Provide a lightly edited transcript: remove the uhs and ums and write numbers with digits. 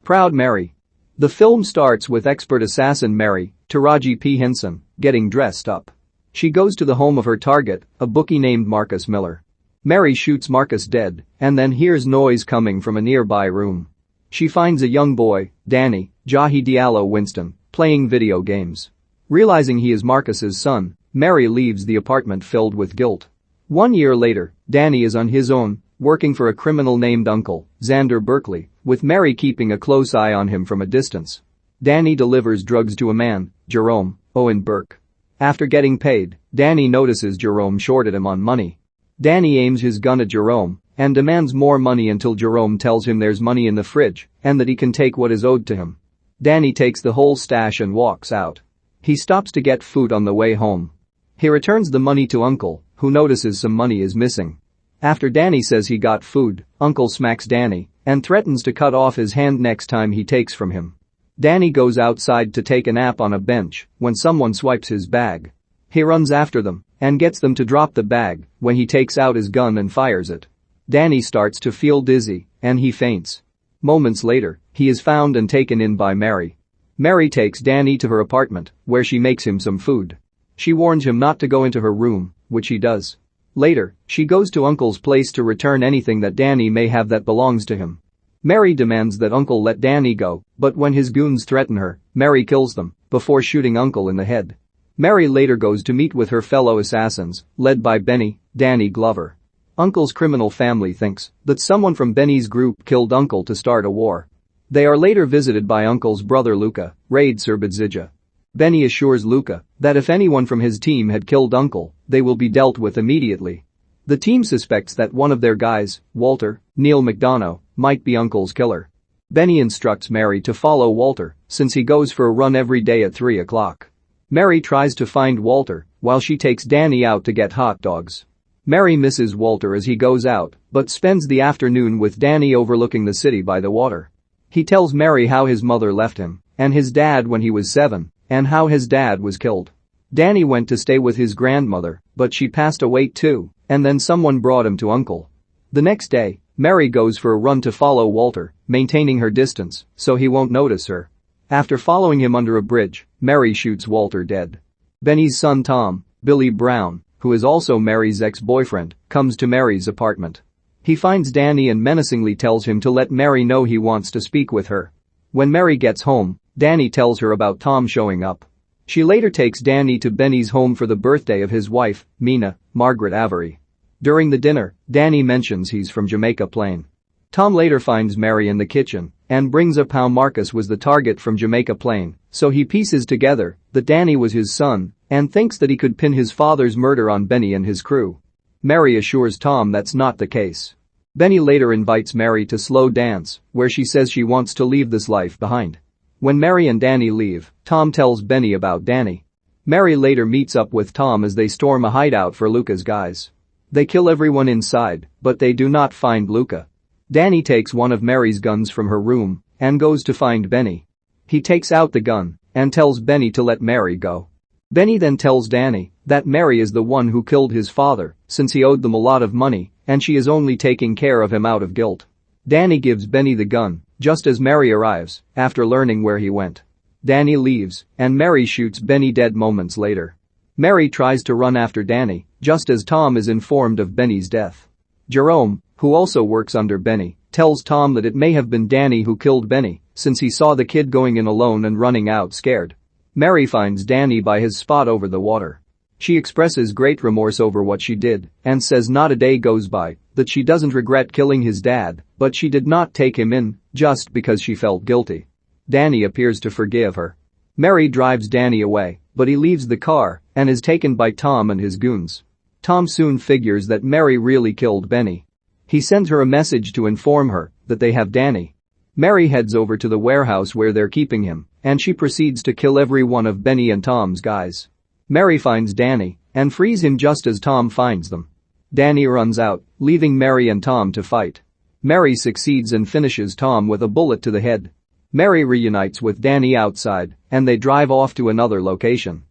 Proud Mary. The film starts with expert assassin Mary, TarajiPHenson, getting dressed up. She goes to the home of her target, a bookie named Marcus Miller. Mary shoots Marcus dead and then hears noise coming from a nearby room. She finds a young boy, Danny, Jahi Allo Winston, playing video games. Realizing he is Marcus's son, Mary leaves the apartment filled with guilt. 1 year later, Danny is on his own, working for a criminal named Uncle Xander Berkeley, with Mary keeping a close eye on him from a distance. Danny delivers drugs to a man, Owen Burke. After getting paid, Danny notices Jerome shorted him on money. Danny aims his gun at Jerome and demands more money until Jerome tells him there's money in the fridge and that he can take what is owed to him. Danny takes the whole stash and walks out. He stops to get food on the way home. He returns the money to Uncle, who notices some money is missing. After Danny says he got food, Uncle smacks Danny and threatens to cut off his hand next time he takes from him. Danny goes outside to take a nap on a bench when someone swipes his bag. He runs after them and gets them to drop the bag when he takes out his gun and fires it. Danny starts to feel dizzy and he faints. Moments later, he is found and taken in by Mary. Mary takes Danny to her apartment where she makes him some food. She warns him not to go into her room, which he does. Later, she goes to Uncle's place to return anything that Danny may have that belongs to him. Mary demands that Uncle let Danny go, but when his goons threaten her, Mary kills them before shooting Uncle in the head. Mary later goes to meet with her fellow assassins, led by Danny Glover. Uncle's criminal family thinks that someone from Benny's group killed Uncle to start a war. They are later visited by Uncle's brother Luca, Rade Šerbedžija. Benny assures Luca that if anyone from his team had killed Uncle, they will be dealt with immediately. The team suspects that one of their guys, Walter, Neal McDonough, might be Uncle's killer. Benny instructs Mary to follow Walter since he goes for a run every day at 3 o'clock. Mary tries to find Walter while she takes Danny out to get hot dogs. Mary misses Walter as he goes out but spends the afternoon with Danny overlooking the city by the water. He tells Mary how his mother left him and his dad when he was 7 and how his dad was killed. Danny went to stay with his grandmother, but she passed away too, and then someone brought him to Uncle. The next day, Mary goes for a run to follow Walter, maintaining her distance so he won't notice her. After following him under a bridge, Mary shoots Walter dead. Benny's son Tom, Billy Brown, who is also Mary's ex-boyfriend, comes to Mary's apartment. He finds Danny and menacingly tells him to let Mary know he wants to speak with her. When Mary gets home, Danny tells her about Tom showing up. She later takes Danny to Benny's home for the birthday of his wife, Margaret Avery. During the dinner, Danny mentions he's from Jamaica Plain. Tom later finds Mary in the kitchen and brings up how Marcus was the target from Jamaica Plain, so he pieces together that Danny was his son and thinks that he could pin his father's murder on Benny and his crew. Mary assures Tom that's not the case. Benny later invites Mary to slow dance, where she says she wants to leave this life behind. When Mary and Danny leave, Tom tells Benny about Danny. Mary later meets up with Tom as they storm a hideout for Luca's guys. They kill everyone inside, but they do not find Luca. Danny takes one of Mary's guns from her room and goes to find Benny. He takes out the gun and tells Benny to let Mary go. Benny then tells Danny that Mary is the one who killed his father since he owed them a lot of money and she is only taking care of him out of guilt. Danny gives Benny the gun just as Mary arrives after learning where he went. Danny leaves and Mary shoots Benny dead moments later. Mary tries to run after Danny just as Tom is informed of Benny's death. Jerome, who also works under Benny, tells Tom that it may have been Danny who killed Benny since he saw the kid going in alone and running out scared. Mary finds Danny by his spot over the water. She expresses great remorse over what she did and says not a day goes by that she doesn't regret killing his dad, but she did not take him in just because she felt guilty. Danny appears to forgive her. Mary drives Danny away, but he leaves the car and is taken by Tom and his goons. Tom soon figures that Mary really killed Benny. He sends her a message to inform her that they have Danny. Mary heads over to the warehouse where they're keeping him, and she proceeds to kill every one of Benny and Tom's guys. Mary finds Danny and frees him just as Tom finds them. Danny runs out, leaving Mary and Tom to fight. Mary succeeds and finishes Tom with a bullet to the head. Mary reunites with Danny outside, and they drive off to another location.